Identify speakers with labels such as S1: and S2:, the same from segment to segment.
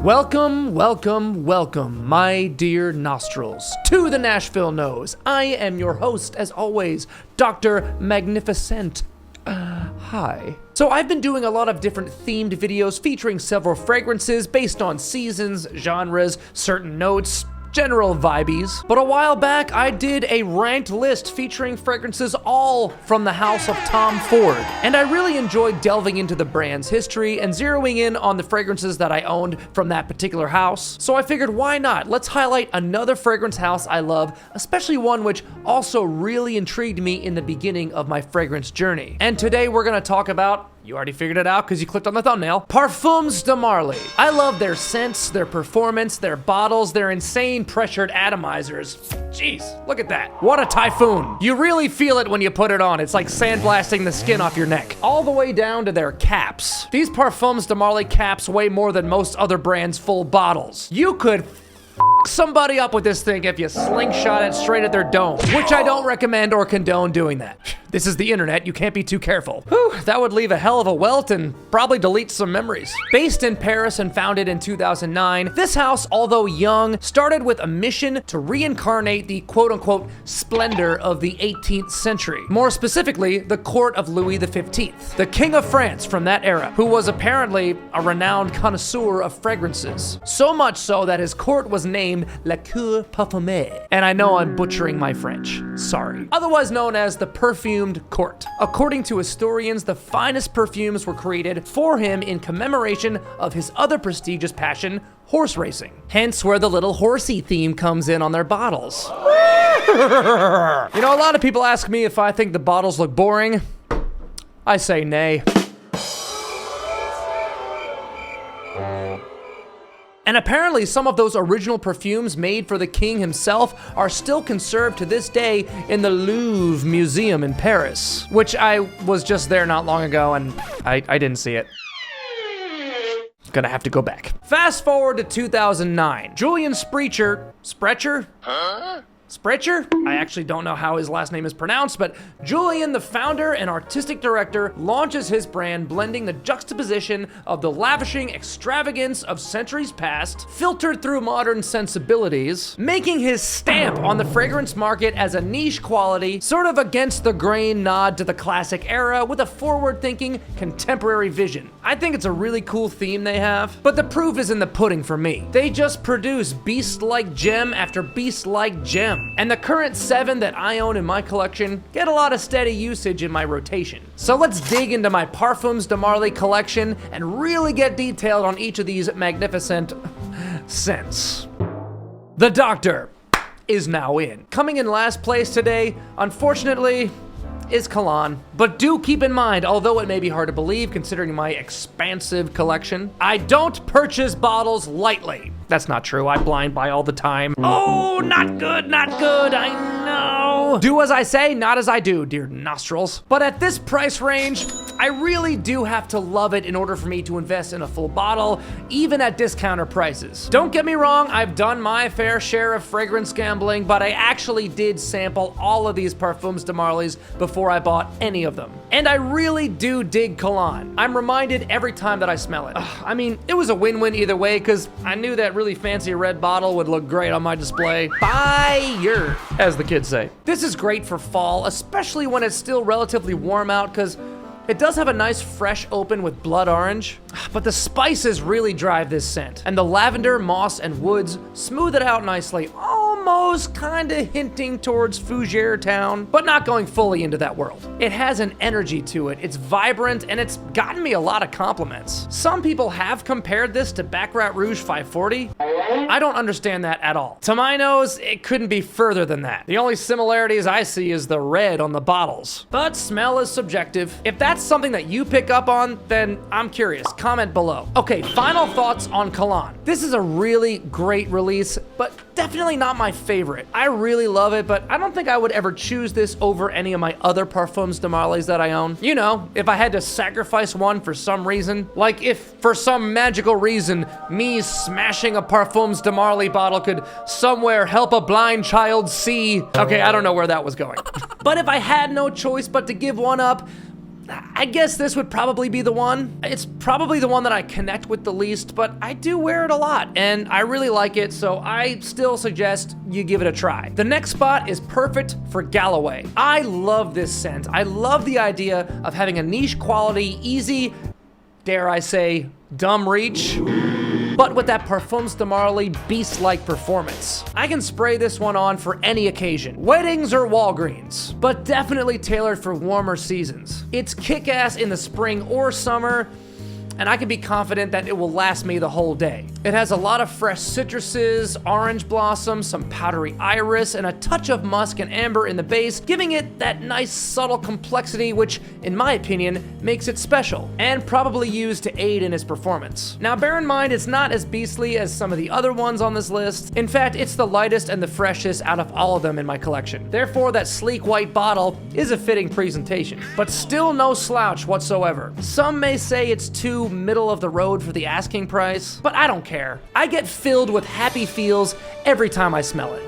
S1: Welcome, welcome, welcome, my dear nostrils, to the Nashville Nose. I am your host, as always, Dr. Magnifiscent. Hi. So I've been doing a lot of different themed videos featuring several fragrances based on seasons, genres, certain notes, general vibes. But a while back, I did a ranked list featuring fragrances all from the house of Tom Ford. And I really enjoyed delving into the brand's history and zeroing in on the fragrances that I owned from that particular house. So I figured, why not? Let's highlight another fragrance house I love, especially one which also really intrigued me in the beginning of my fragrance journey. And today we're gonna talk about, you already figured it out because you clicked on the thumbnail, Parfums De Marly. I love their scents, their performance, their bottles, their insane pressured atomizers. Jeez, look at that. What a typhoon. You really feel it when you put it on. It's like sandblasting the skin off your neck. All the way down to their caps. These Parfums De Marly caps weigh more than most other brands' full bottles. You could somebody up with this thing if you slingshot it straight at their dome, which I don't recommend or condone doing that. This is the internet, you can't be too careful. Whew, that would leave a hell of a welt and probably delete some memories. Based in Paris and founded in 2009, this house, although young, started with a mission to reincarnate the quote-unquote splendor of the 18th century. More specifically, the court of Louis XV, the King of France from that era, who was apparently a renowned connoisseur of fragrances. So much so that his court was named La Cour Parfumée. And I know I'm butchering my French, sorry. Otherwise known as the Perfumed Court. According to historians, the finest perfumes were created for him in commemoration of his other prestigious passion, horse racing. Hence where the little horsey theme comes in on their bottles. You know, a lot of people ask me if I think the bottles look boring. I say nay. And apparently some of those original perfumes made for the king himself are still conserved to this day in the Louvre Museum in Paris, which I was just there not long ago and I didn't see it. Gonna have to go back. Fast forward to 2009. Julian Sprecher? Sprecher? I actually don't know how his last name is pronounced, but Julian, the founder and artistic director, launches his brand blending the juxtaposition of the lavishing extravagance of centuries past, filtered through modern sensibilities, making his stamp on the fragrance market as a niche quality, sort of against the grain nod to the classic era with a forward-thinking, contemporary vision. I think it's a really cool theme they have, but the proof is in the pudding for me. They just produce beast-like gem after beast-like gem. And the current 7 that I own in my collection get a lot of steady usage in my rotation. So let's dig into my Parfums De Marly collection and really get detailed on each of these magnificent scents. The Doctor is now in. Coming in last place today, unfortunately, is Kalan. But do keep in mind, although it may be hard to believe considering my expansive collection, I don't purchase bottles lightly. That's not true, I blind buy all the time. Oh, not good, I know. Do as I say, not as I do, dear nostrils. But at this price range, I really do have to love it in order for me to invest in a full bottle, even at discounter prices. Don't get me wrong, I've done my fair share of fragrance gambling, but I actually did sample all of these Parfums De Marlys before I bought any of them. And I really do dig Kalan. I'm reminded every time that I smell it. I mean, it was a win-win either way, because I knew that really fancy red bottle would look great on my display. Fire, as the kids say. This is great for fall, especially when it's still relatively warm out, because it does have a nice fresh open with blood orange, but the spices really drive this scent. And the lavender, moss, and woods smooth it out nicely, almost kinda hinting towards Fougere Town, but not going fully into that world. It has an energy to it, it's vibrant, and it's gotten me a lot of compliments. Some people have compared this to Baccarat Rouge 540. I don't understand that at all. To my nose, it couldn't be further than that. The only similarities I see is the red on the bottles. But smell is subjective. If that's something that you pick up on, then I'm curious. Comment below. Okay, final thoughts on Kalan. This is a really great release, but definitely not my favorite. I really love it, but I don't think I would ever choose this over any of my other Parfums De Marlys that I own. You know, if I had to sacrifice one for some reason, like if for some magical reason, me smashing a Parfums De Marly bottle could somewhere help a blind child see. Okay, I don't know where that was going. But if I had no choice but to give one up, I guess this would probably be the one. It's probably the one that I connect with the least, but I do wear it a lot, and I really like it, so I still suggest you give it a try. The next spot is perfect for Galloway. I love this scent. I love the idea of having a niche quality, easy, dare I say, dumb reach, but with that Parfums De Marly beast-like performance. I can spray this one on for any occasion, weddings or Walgreens, but definitely tailored for warmer seasons. It's kick-ass in the spring or summer, and I can be confident that it will last me the whole day. It has a lot of fresh citruses, orange blossom, some powdery iris, and a touch of musk and amber in the base, giving it that nice subtle complexity which, in my opinion, makes it special, and probably used to aid in its performance. Now bear in mind, it's not as beastly as some of the other ones on this list. In fact, it's the lightest and the freshest out of all of them in my collection. Therefore, that sleek white bottle is a fitting presentation, but still no slouch whatsoever. Some may say it's too middle of the road for the asking price, but I don't care. I get filled with happy feels every time I smell it.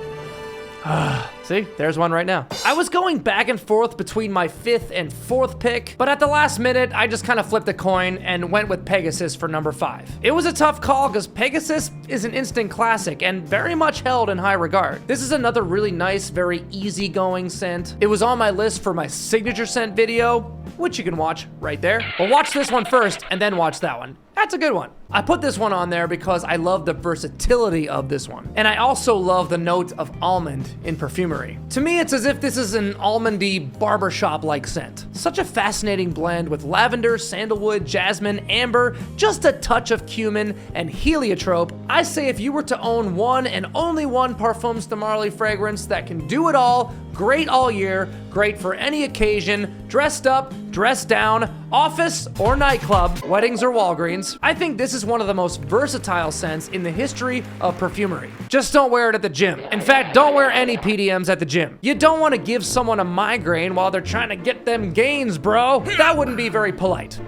S1: See, there's one right now. I was going back and forth between my 5th and 4th pick, but at the last minute, I just kind of flipped a coin and went with Pegasus for number 5. It was a tough call because Pegasus is an instant classic and very much held in high regard. This is another really nice, very easygoing scent. It was on my list for my signature scent video, which you can watch right there. But watch this one first and then watch that one. That's a good one. I put this one on there because I love the versatility of this one. And I also love the note of almond in perfumery. To me, it's as if this is an almondy barbershop-like scent. Such a fascinating blend with lavender, sandalwood, jasmine, amber, just a touch of cumin, and heliotrope. I say if you were to own one and only one Parfums De Marly fragrance that can do it all, great all year, great for any occasion, dressed up, dressed down, office or nightclub, weddings or Walgreens, I think this is one of the most versatile scents in the history of perfumery. Just don't wear it at the gym. In fact, don't wear any PDMs at the gym. You don't want to give someone a migraine while they're trying to get them gains, bro. That wouldn't be very polite.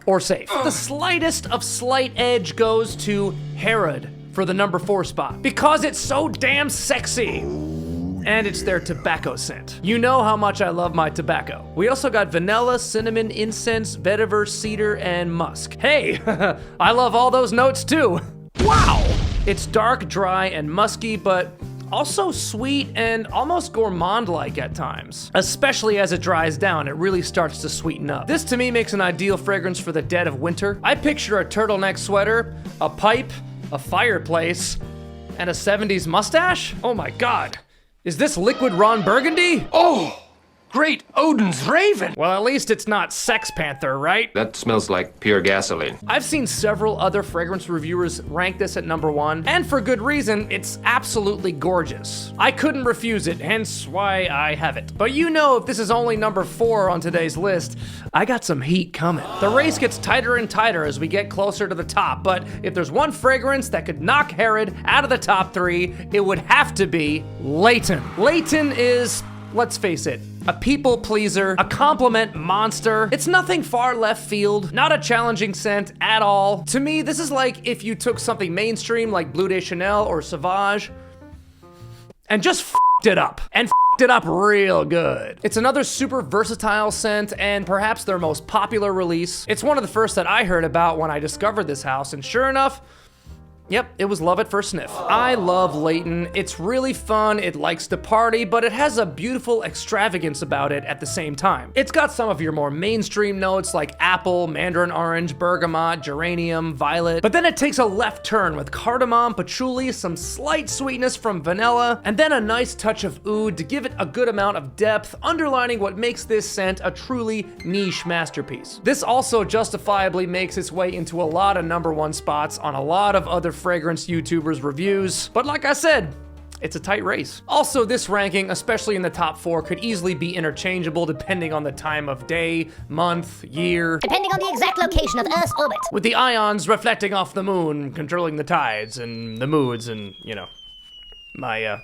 S1: Or safe. The slightest of slight edge goes to Herod for the number 4 spot because it's so damn sexy. And it's their tobacco scent. You know how much I love my tobacco. We also got vanilla, cinnamon, incense, vetiver, cedar, and musk. Hey, I love all those notes too. Wow! It's dark, dry, and musky, but also sweet and almost gourmand-like at times. Especially as it dries down, it really starts to sweeten up. This to me makes an ideal fragrance for the dead of winter. I picture a turtleneck sweater, a pipe, a fireplace, and a 70s mustache? Oh my God. Is this liquid Ron Burgundy?
S2: Oh, great Odin's Raven.
S1: Well, at least it's not Sex Panther, right?
S2: That smells like pure gasoline.
S1: I've seen several other fragrance reviewers rank this at number 1, and for good reason. It's absolutely gorgeous. I couldn't refuse it, hence why I have it. But you know, if this is only number 4 on today's list, I got some heat coming. The race gets tighter and tighter as we get closer to the top, but if there's one fragrance that could knock Herod out of the top 3, it would have to be Layton. Layton is, let's face it, a people pleaser, a compliment monster. It's nothing far left field, not a challenging scent at all. To me, this is like if you took something mainstream like Bleu de Chanel or Sauvage and just f***ed it up. And f***ed it up real good. It's another super versatile scent and perhaps their most popular release. It's one of the first that I heard about when I discovered this house, and sure enough, yep, it was love at first sniff. I love Layton. It's really fun, it likes to party, but it has a beautiful extravagance about it at the same time. It's got some of your more mainstream notes like apple, mandarin orange, bergamot, geranium, violet, but then it takes a left turn with cardamom, patchouli, some slight sweetness from vanilla, and then a nice touch of oud to give it a good amount of depth, underlining what makes this scent a truly niche masterpiece. This also justifiably makes its way into a lot of number 1 spots on a lot of other fragrance YouTubers reviews, but like I said, it's a tight race. Also, this ranking, especially in the top 4, could easily be interchangeable depending on the time of day, month, year,
S3: depending on the exact location of Earth's orbit,
S1: with the ions reflecting off the moon, controlling the tides and the moods and, you know, my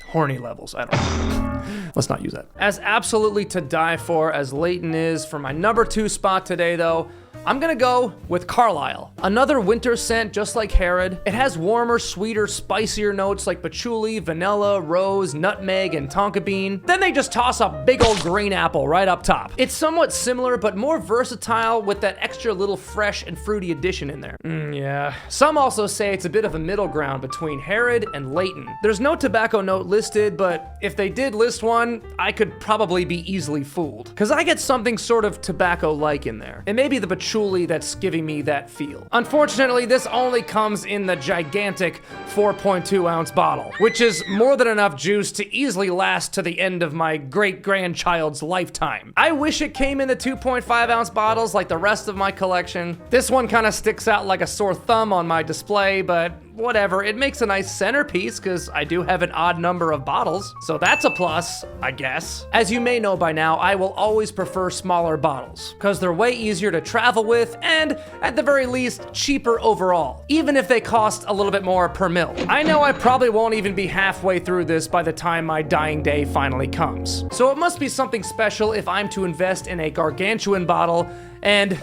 S1: horny levels. I don't know. Let's not use that. As absolutely to die for as Layton is, for my number 2 spot today though, I'm gonna go with Carlisle. Another winter scent just like Herod. It has warmer, sweeter, spicier notes like patchouli, vanilla, rose, nutmeg, and tonka bean. Then they just toss a big old green apple right up top. It's somewhat similar, but more versatile with that extra little fresh and fruity addition in there. Yeah. Some also say it's a bit of a middle ground between Herod and Layton. There's no tobacco note listed, but if they did list one, I could probably be easily fooled. Cause I get something sort of tobacco-like in there. It may be the patchouli that's giving me that feel. Unfortunately, this only comes in the gigantic 4.2 ounce bottle, which is more than enough juice to easily last to the end of my great-grandchild's lifetime. I wish it came in the 2.5 ounce bottles like the rest of my collection. This one kind of sticks out like a sore thumb on my display, but whatever, it makes a nice centerpiece because I do have an odd number of bottles, so that's a plus, I guess. As you may know by now, I will always prefer smaller bottles because they're way easier to travel with and, at the very least, cheaper overall, even if they cost a little bit more per mil. I know I probably won't even be halfway through this by the time my dying day finally comes, so it must be something special if I'm to invest in a gargantuan bottle, and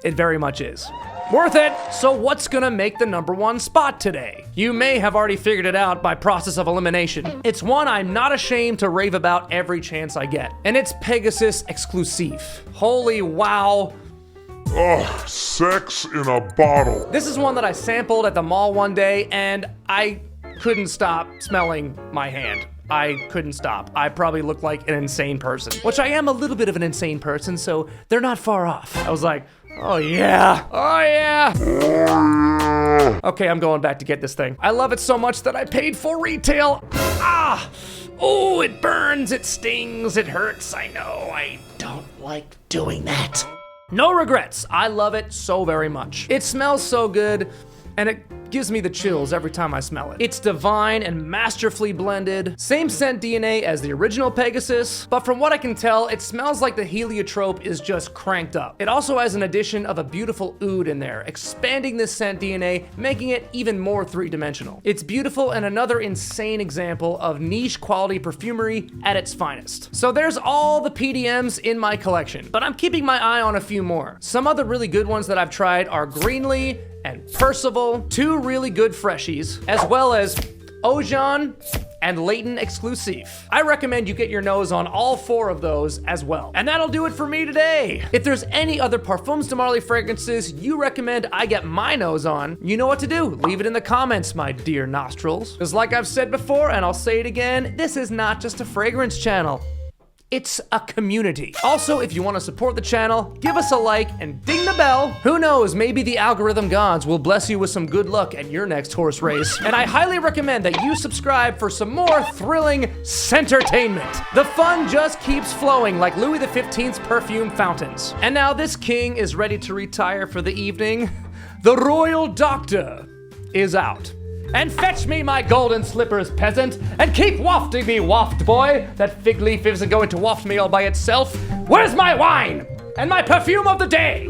S1: it very much is. Worth it! So what's gonna make the #1 spot today? You may have already figured it out by process of elimination. It's one I'm not ashamed to rave about every chance I get, and it's Pegasus Exclusif. Holy wow.
S4: Ugh, sex in a bottle.
S1: This is one that I sampled at the mall one day, and I couldn't stop smelling my hand. I couldn't stop. I probably look like an insane person, which I am a little bit of an insane person, so they're not far off. I was like, oh yeah, oh yeah. Okay, I'm going back to get this thing. I love it so much that I paid full retail. Ah, oh, it burns, it stings, it hurts. I know, I don't like doing that. No regrets, I love it so very much. It smells so good, and it gives me the chills every time I smell it. It's divine and masterfully blended. Same scent DNA as the original Pegasus, but from what I can tell, it smells like the heliotrope is just cranked up. It also has an addition of a beautiful oud in there, expanding this scent DNA, making it even more three-dimensional. It's beautiful and another insane example of niche quality perfumery at its finest. So there's all the PDMs in my collection, but I'm keeping my eye on a few more. Some other really good ones that I've tried are Greenlee and Percival, two really good freshies, as well as Ojan and Layton Exclusif. I recommend you get your nose on all 4 of those as well. And that'll do it for me today. If there's any other Parfums De Marly fragrances you recommend I get my nose on, you know what to do. Leave it in the comments, my dear nostrils. Because like I've said before, and I'll say it again, this is not just a fragrance channel. It's a community. Also, if you want to support the channel, give us a like and ding the bell. Who knows, maybe the algorithm gods will bless you with some good luck at your next horse race. And I highly recommend that you subscribe for some more thrilling entertainment. The fun just keeps flowing like Louis XV's perfume fountains. And now this king is ready to retire for the evening. The royal doctor is out. And fetch me my golden slippers, peasant, and keep wafting me, waft boy. That fig leaf isn't going to waft me all by itself. Where's my wine? And my perfume of the day?